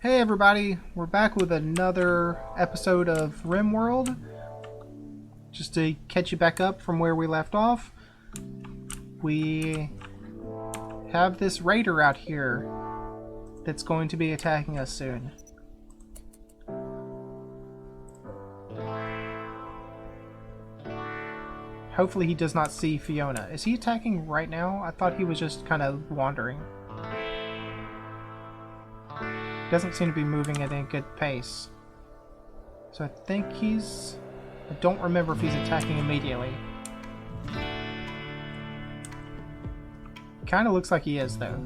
Hey everybody, we're back with another episode of RimWorld. Just to catch you back up from where we left off, we have this raider out here that's going to be attacking us soon. Hopefully he does not see Fiona. Is he attacking right now? I thought he was just kind of wandering. Doesn't seem to be moving at a good pace. So I think I don't remember if he's attacking immediately. Kinda looks like he is, though.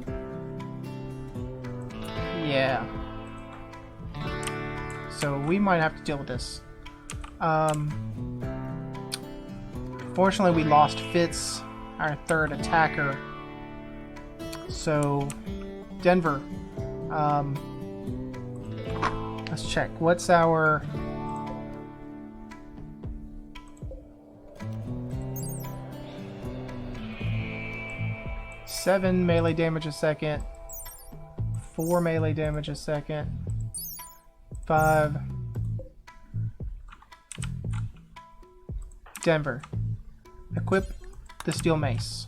Yeah. So we might have to deal with this. Fortunately we lost Fitz, our third attacker. So, Denver, let's check. What's our... Seven melee damage a second. 4 melee damage a second. 5. Denver, equip the steel mace.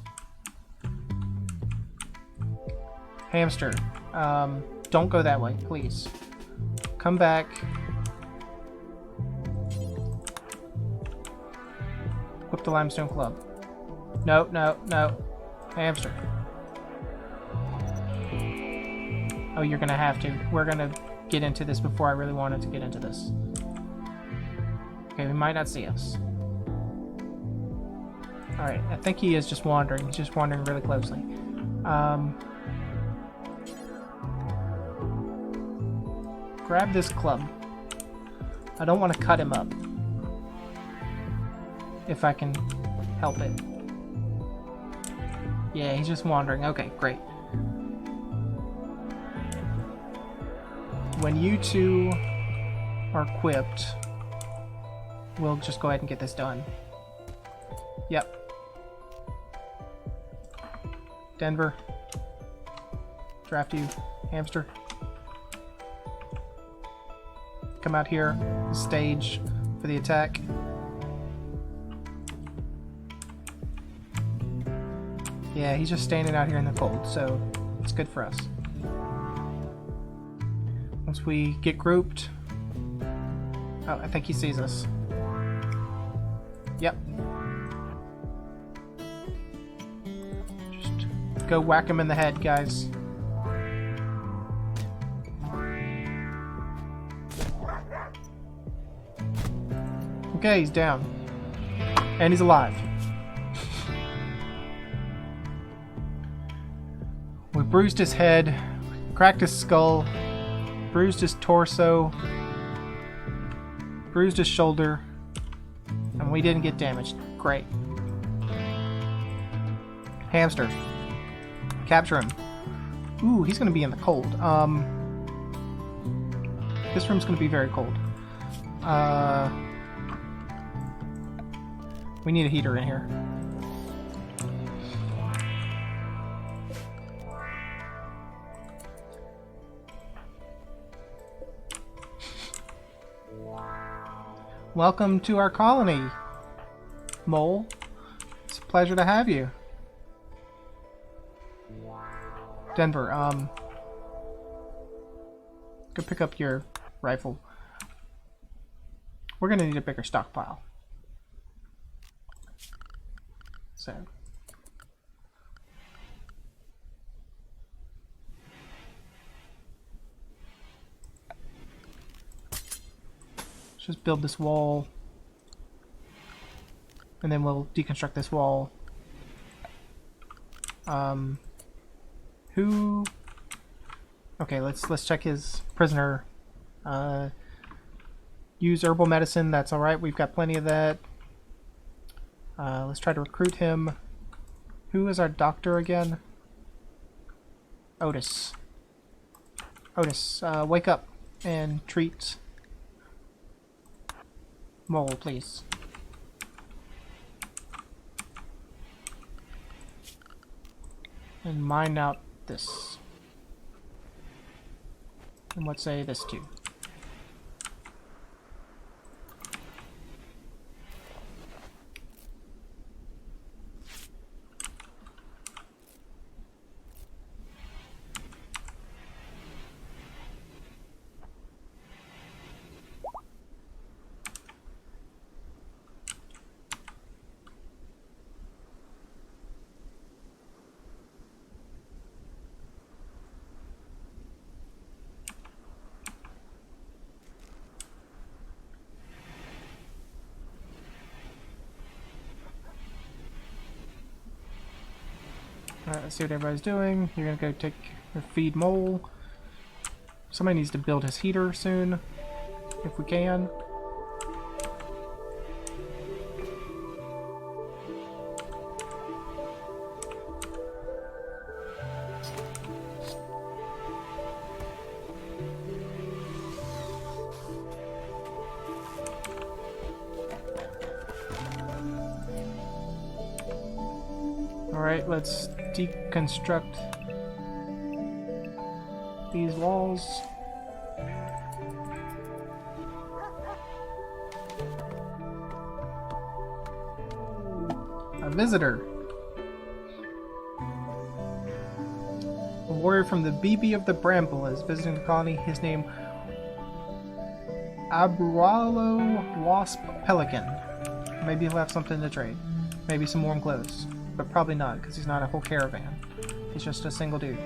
Hamster, don't go that way, please. Come back. Equip the limestone club. No, no, no. Hamster. Oh, you're gonna have to. We're gonna get into this before I really wanted to get into this. Okay, he might not see us. Alright, I think he is just wandering. He's just wandering really closely. Grab this club. I don't want to cut him up. If I can help it. Yeah, he's just wandering. Okay, great. When you two are equipped, we'll just go ahead and get this done. Yep. Denver. Draft you. Hamster. Come out here. Stage for the attack. Yeah, he's just standing out here in the cold, so it's good for us. Once we get grouped... Oh, I think he sees us. Yep. Just go whack him in the head, guys. Okay, he's down. And he's alive. We bruised his head, cracked his skull, bruised his torso, bruised his shoulder, and we didn't get damaged. Great. Hamster. Capture him. Ooh, he's gonna be in the cold. This room's gonna be very cold. We need a heater in here. Welcome to our colony, Mole. It's a pleasure to have you. Denver, go pick up your rifle. We're gonna need a bigger stockpile. So. Let's just build this wall. And then we'll deconstruct this wall. Who... Okay, let's check his prisoner. Use herbal medicine, that's alright, we've got plenty of that. Let's try to recruit him. Who is our doctor again? Otis. Otis, wake up and treat Mole, please. And mine out this. And let's say this too. Alright, let's see what everybody's doing. You're gonna go take or feed Mole. Somebody needs to build his heater soon, if we can. Alright, let's deconstruct these walls. A visitor. A warrior from the BB of the Bramble is visiting the colony. His name Abualo Wasp Pelican. Maybe he'll have something to trade. Maybe some warm clothes. But probably not, because he's not a whole caravan. He's just a single dude.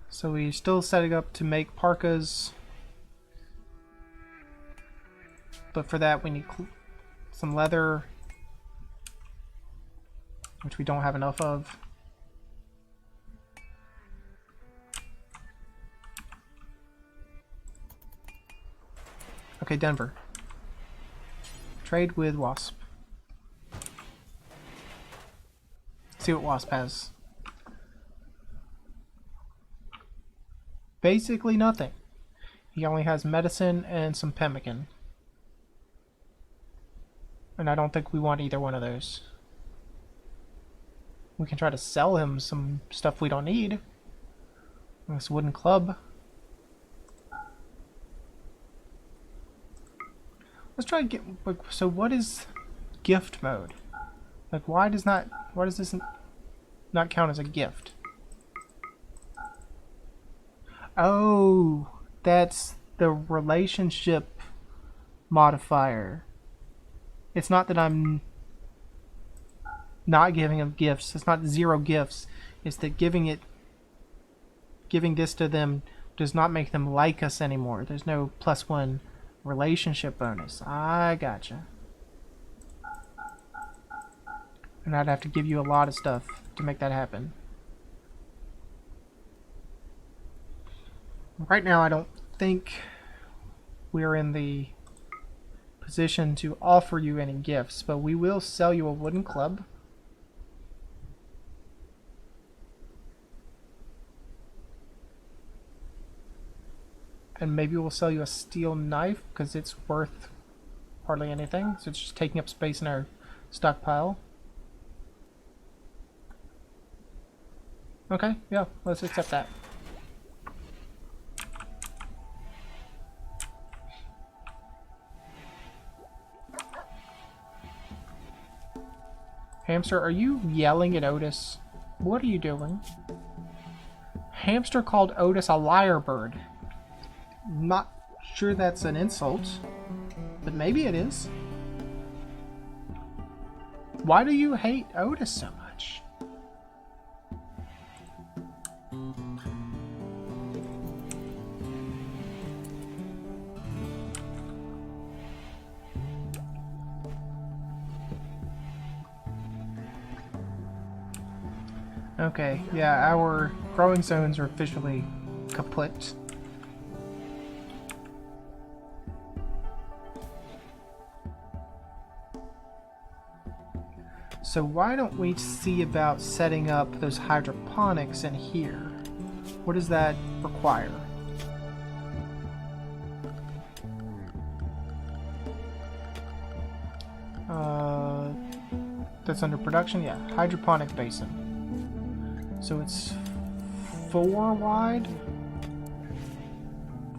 So we're still setting up to make parkas. But for that we need some leather, which we don't have enough of. Okay, Denver. Trade with Wasp. See what Wasp has. Basically nothing. He only has medicine and some pemmican. And I don't think we want either one of those. We can try to sell him some stuff we don't need. This wooden club. Let's try to get. So what is gift mode? Like, why does this not count as a gift? Oh, that's the relationship modifier. It's not that I'm not giving them gifts. It's not 0 gifts. It's that giving this to them does not make them like us anymore. There's no +1 relationship bonus. I gotcha. And I'd have to give you a lot of stuff to make that happen. Right now I don't think we're in the position to offer you any gifts, but we will sell you a wooden club. And maybe we'll sell you a steel knife because it's worth hardly anything, so it's just taking up space in our stockpile. Okay, yeah, let's accept that. Hamster, are you yelling at Otis? What are you doing? Hamster called Otis a liar bird. Not sure that's an insult, but maybe it is. Why do you hate Otis so much? Okay, yeah, our growing zones are officially kaput. So why don't we see about setting up those hydroponics in here? What does that require? that's under production? Yeah, Hydroponic Basin. So it's 4 wide.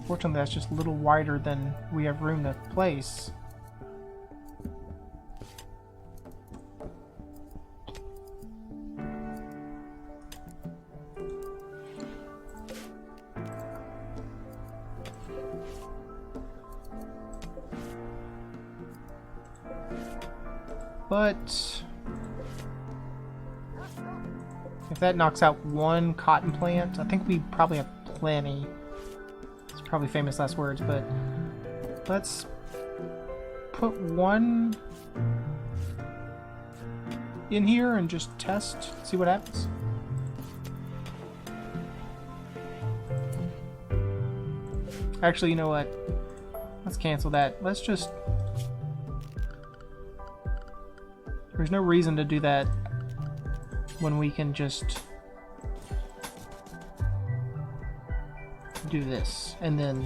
Fortunately, that's just a little wider than we have room to place. But if that knocks out 1 cotton plant, I think we probably have plenty. It's probably famous last words, but let's put 1 in here and just test, see what happens. Actually, you know what? Let's cancel that. Let's just... There's no reason to do that when we can just do this and then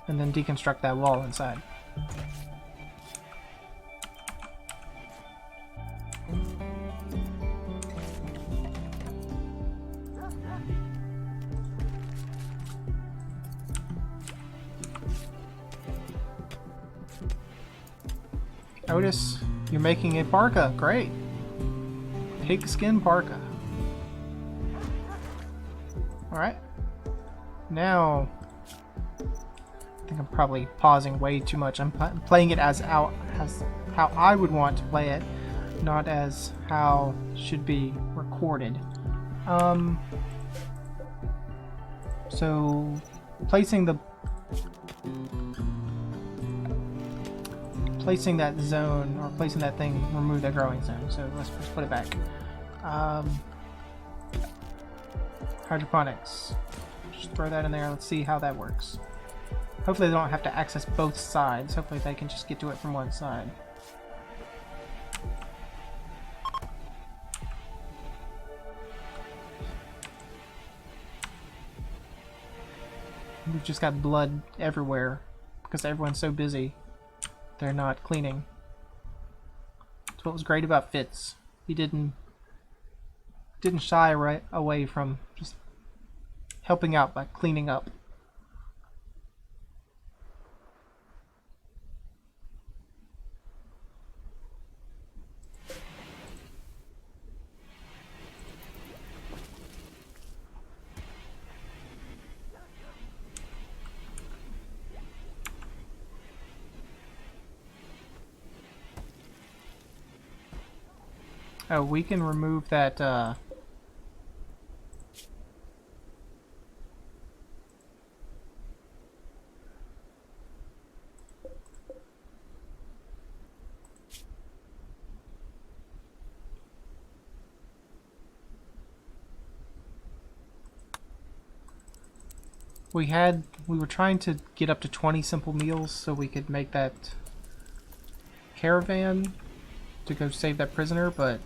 deconstruct that wall inside. Notice you're making a parka. Great. Pigskin parka. Alright. Now, I think I'm probably pausing way too much. I'm playing it as how I would want to play it, not as how it should be recorded. So, placing that zone, or placing that thing, remove that growing zone. So let's just put it back. Hydroponics. Just throw that in there. Let's see how that works. Hopefully they don't have to access both sides. Hopefully they can just get to it from one side. We've just got blood everywhere because everyone's so busy. They're not cleaning. That's what was great about Fitz. He didn't shy away from just helping out by cleaning up. Oh, we can remove that, we were trying to get up to 20 simple meals so we could make that caravan to go save that prisoner, but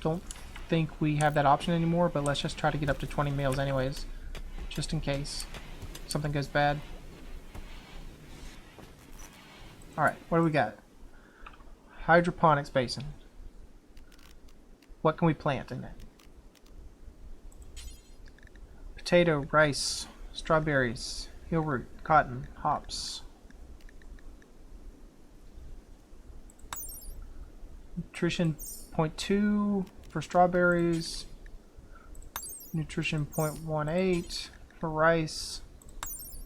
don't think we have that option anymore. But let's just try to get up to 20 meals anyways, just in case something goes bad. Alright, what do we got? Hydroponics Basin. What can we plant in it? Potato, rice, strawberries, heel root, cotton, hops. Nutrition 0.2 for strawberries. Nutrition 0.18 for rice.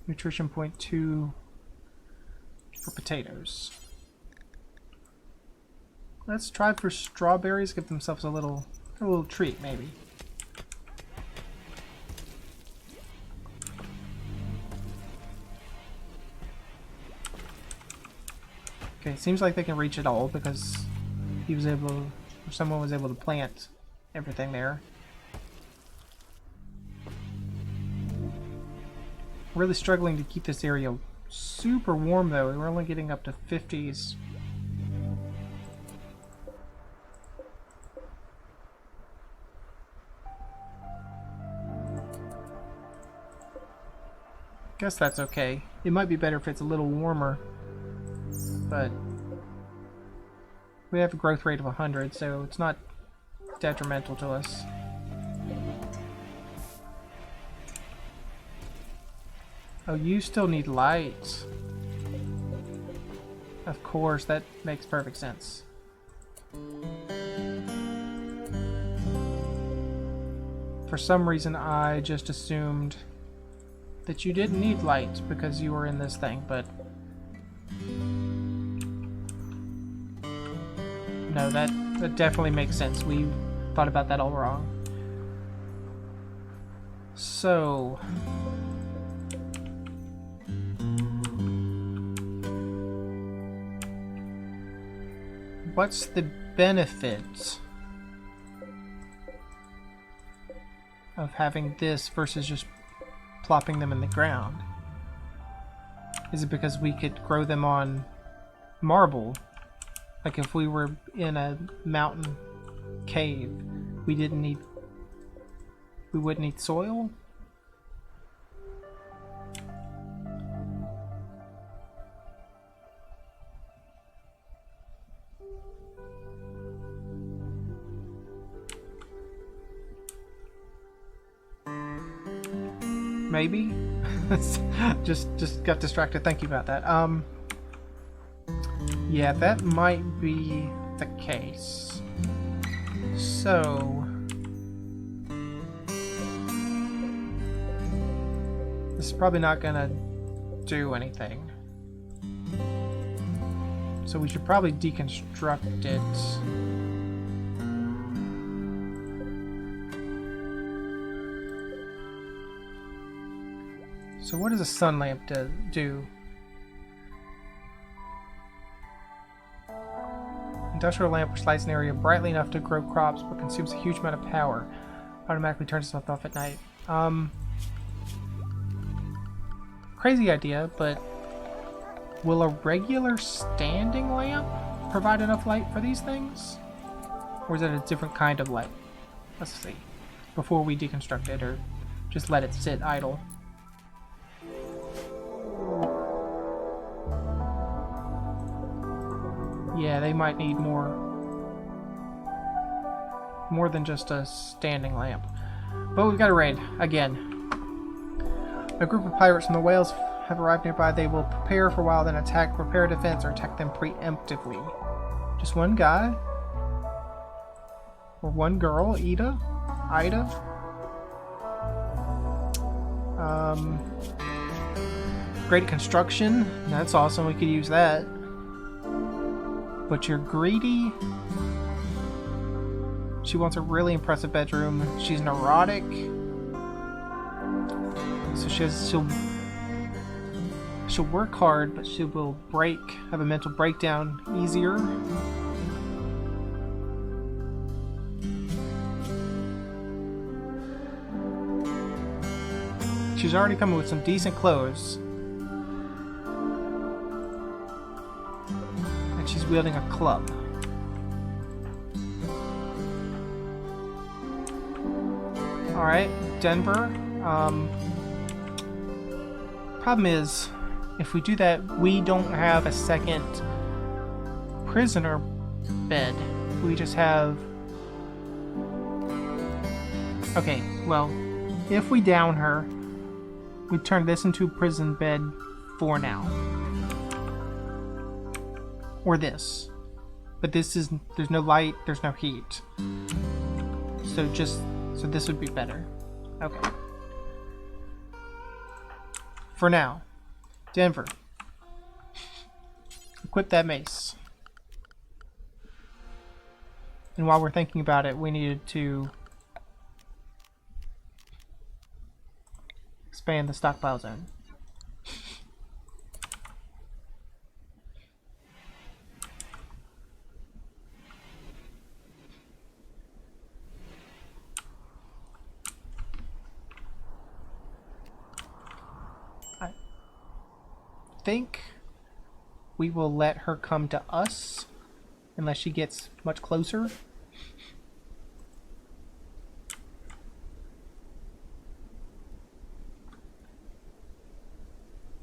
Nutrition 0.2 for potatoes. Let's try for strawberries. Give themselves a little treat, maybe. Okay, seems like they can reach it all because he was able, or someone was able to plant everything there. Really struggling to keep this area super warm though. We're only getting up to 50s. Guess that's okay. It might be better if it's a little warmer. but we have a growth rate of 100, so it's not detrimental to us. Oh, you still need lights. Of course, that makes perfect sense. For some reason, I just assumed that you didn't need lights because you were in this thing, but no, that definitely makes sense. We thought about that all wrong. So, what's the benefit of having this versus just plopping them in the ground? Is it because we could grow them on marble? Like if we were in a mountain cave, we wouldn't need soil? Maybe? just got distracted thinking about that. Yeah, that might be the case. So this is probably not gonna do anything. So we should probably deconstruct it. So what does a sun lamp do? Industrial lamp which lights an area brightly enough to grow crops but consumes a huge amount of power. Automatically turns itself off at night. Crazy idea, but will a regular standing lamp provide enough light for these things? Or is it a different kind of light? Let's see. Before we deconstruct it, or just let it sit idle. Yeah, they might need more than just a standing lamp. But we've got a raid again. A group of pirates from the whales have arrived nearby. They will prepare for a while, then attack, prepare a defense, or attack them preemptively. Just one guy? Or one girl? Ida? Great construction. That's awesome. We could use that. But you're greedy. She wants a really impressive bedroom. She's neurotic. So she'll work hard, but she will have a mental breakdown easier. She's already coming with some decent clothes. And she's wielding a club. Alright, Denver. Problem is, if we do that, we don't have a second prisoner bed. We just have... Okay, well, if we down her, we turn this into a prison bed for now. Or this. But this is... There's no light, there's no heat. So this would be better. Okay. For now. Denver. Equip that mace. And while we're thinking about it, we needed to expand the stockpile zone. I think we will let her come to us unless she gets much closer.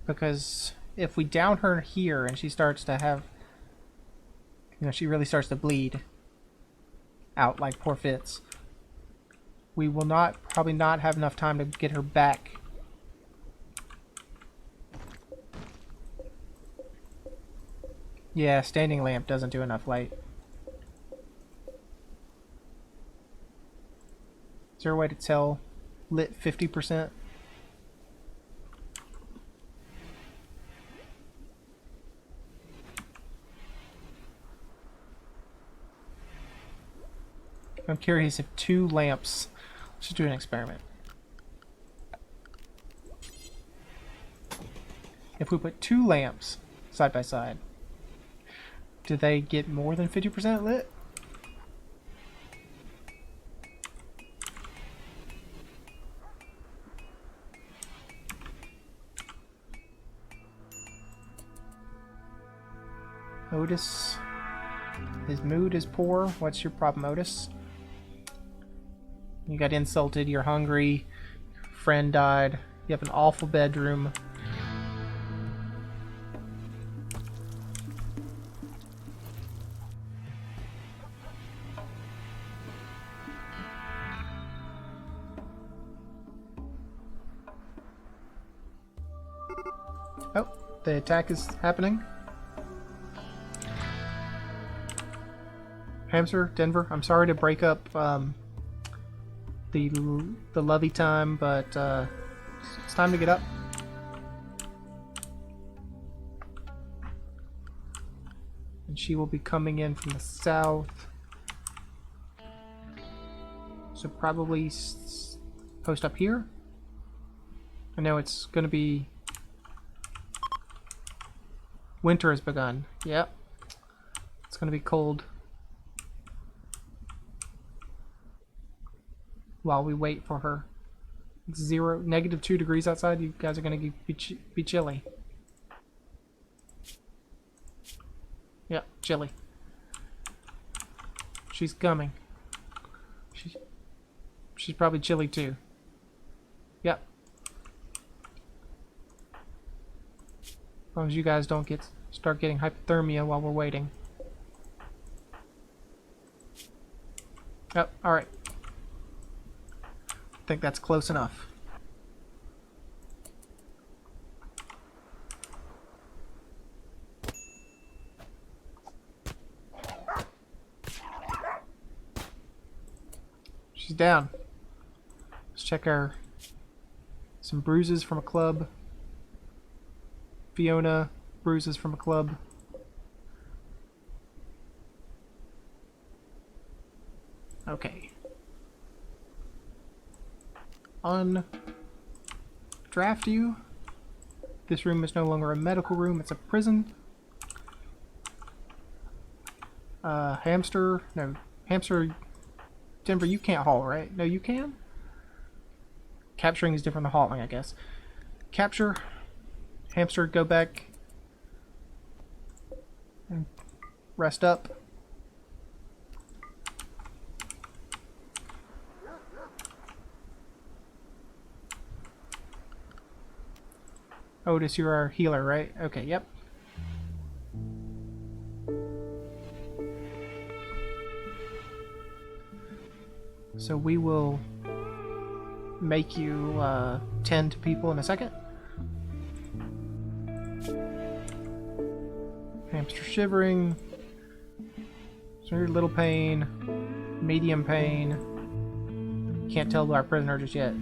Because if we down her here and she starts to have You know, she really starts to bleed out like poor Fitz. We will probably not have enough time to get her back. Yeah, standing lamp doesn't do enough light. Is there a way to tell lit 50%? I'm curious if 2 lamps... Let's just do an experiment. If we put 2 lamps side by side, do they get more than 50% lit? Otis, his mood is poor. What's your problem, Otis? You got insulted, you're hungry, your friend died, you have an awful bedroom. Oh, the attack is happening. Hamster, Denver, I'm sorry to break up the lovey time, but it's time to get up. And she will be coming in from the south. So probably post up here. I know it's going to be... Winter has begun. Yep. It's going to be cold. While we wait for her. It's -2 degrees outside. You guys are going to be chilly. Yep, chilly. She's coming. She's probably chilly too. Yep. As long as you guys don't start getting hypothermia while we're waiting. Yep, alright. I think that's close enough. She's down. Let's check some bruises from a club. Fiona, bruises from a club. Okay. Undraft you. This room is no longer a medical room, it's a prison. Hamster, no, hamster, Denver, you can't haul, right? No, you can? Capturing is different than hauling, I guess. Capture. Hamster, go back. And rest up. Otis, you're our healer, right? Okay, yep. So we will make you tend to people in a second. Hamster shivering. So you're little pain, medium pain. Can't tell our prisoner just yet.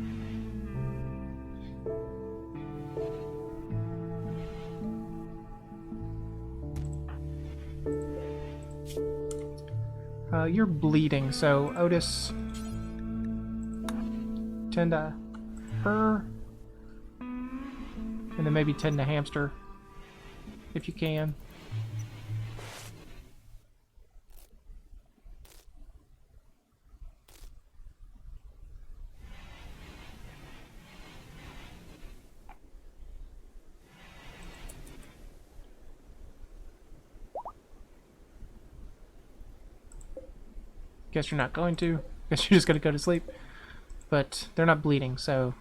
You're bleeding, so Otis, tend to her, and then maybe tend to Hamster, if you can. Guess you're not going to. Guess you're just gonna go to sleep. But they're not bleeding, so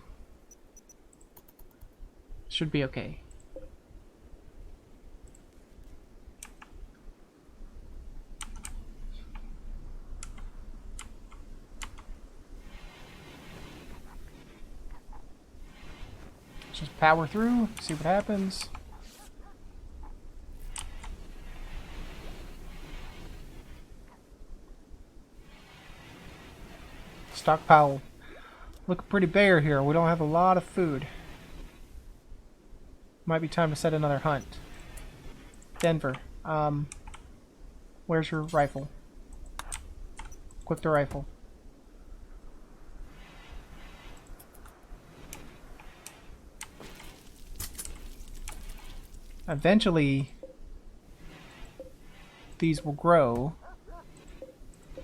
should be okay. Just power through, see what happens. Stockpile. Look pretty bare here. We don't have a lot of food. Might be time to set another hunt. Denver. Where's your rifle? Equip the rifle. Eventually, these will grow,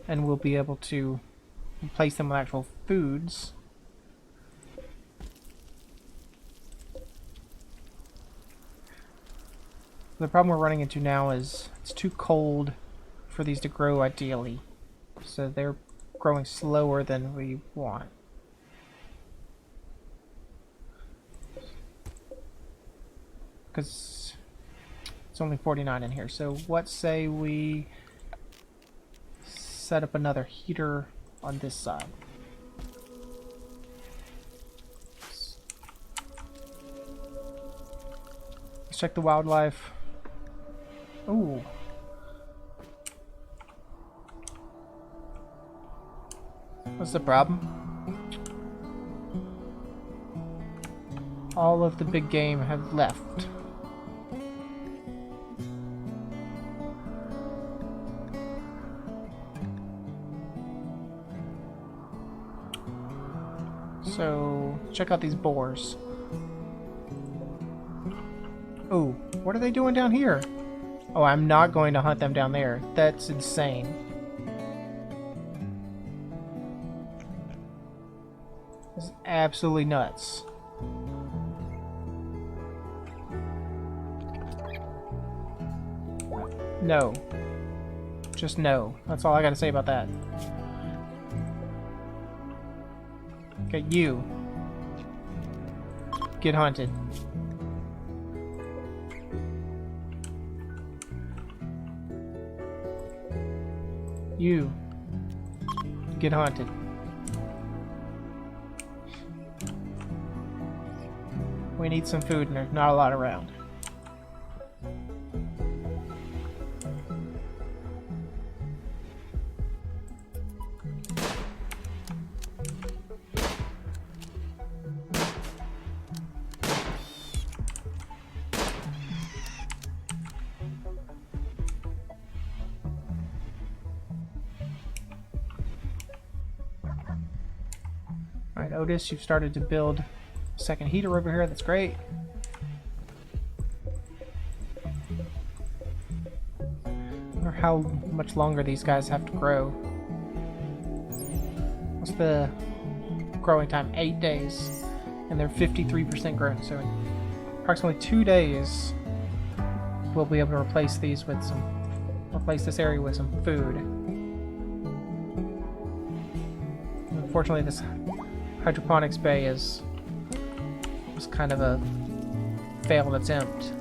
and we'll be able to replace them with actual foods. The problem we're running into now is it's too cold for these to grow ideally. So they're growing slower than we want. Because it's only 49 in here. So what say we set up another heater on this side? Let's check the wildlife. Ooh. What's the problem? All of the big game have left. So, check out these boars. Oh, what are they doing down here? Oh, I'm not going to hunt them down there. That's insane. This is absolutely nuts. No. Just no. That's all I gotta say about that. Okay, you. Get hunted. You. Get hunted. We need some food and there's not a lot around. Alright, Otis, you've started to build a second heater over here. That's great. I wonder how much longer these guys have to grow. What's the growing time? 8 days. And they're 53% grown. So in approximately 2 days, we'll be able to replace these with some... replace this area with some food. Unfortunately, this Hydroponics Bay was kind of a failed attempt,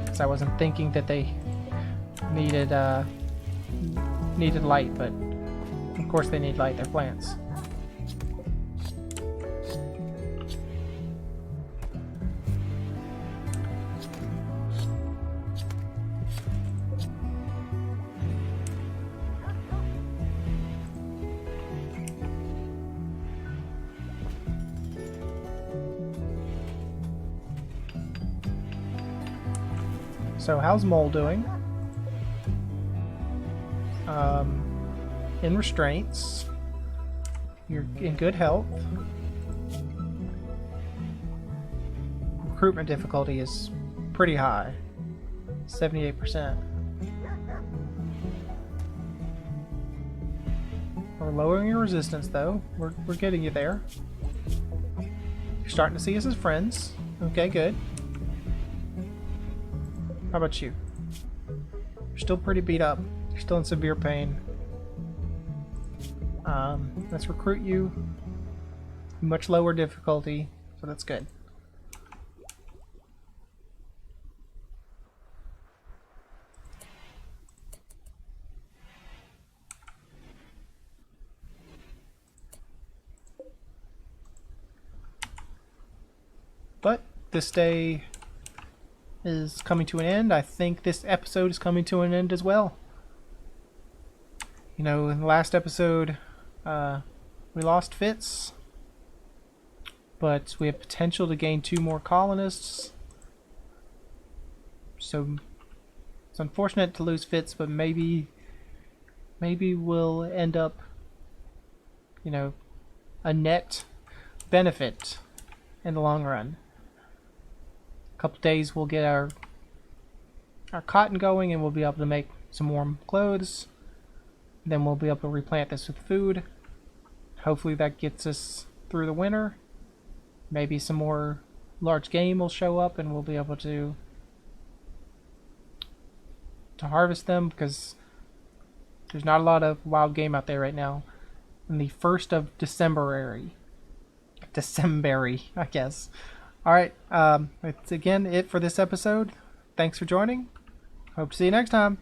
because I wasn't thinking that they needed light, but of course they need light. They're plants. So how's Mole doing? In restraints. You're in good health. Recruitment difficulty is pretty high. 78%. We're lowering your resistance though. We're getting you there. You're starting to see us as friends. Okay, good. How about you? You're still pretty beat up. You're still in severe pain. Let's recruit you. Much lower difficulty, so that's good. this day is coming to an end. I think this episode is coming to an end as well. You know, in the last episode, we lost Fitz, but we have potential to gain 2 more colonists. So it's unfortunate to lose Fitz, but maybe we'll end up, you know, a net benefit in the long run. A couple days we'll get our cotton going, and we'll be able to make some warm clothes. Then we'll be able to replant this with food. Hopefully that gets us through the winter. Maybe some more large game will show up, and we'll be able to harvest them, because there's not a lot of wild game out there right now. In the 1st of December, I guess. Alright, that's again it for this episode. Thanks for joining. Hope to see you next time.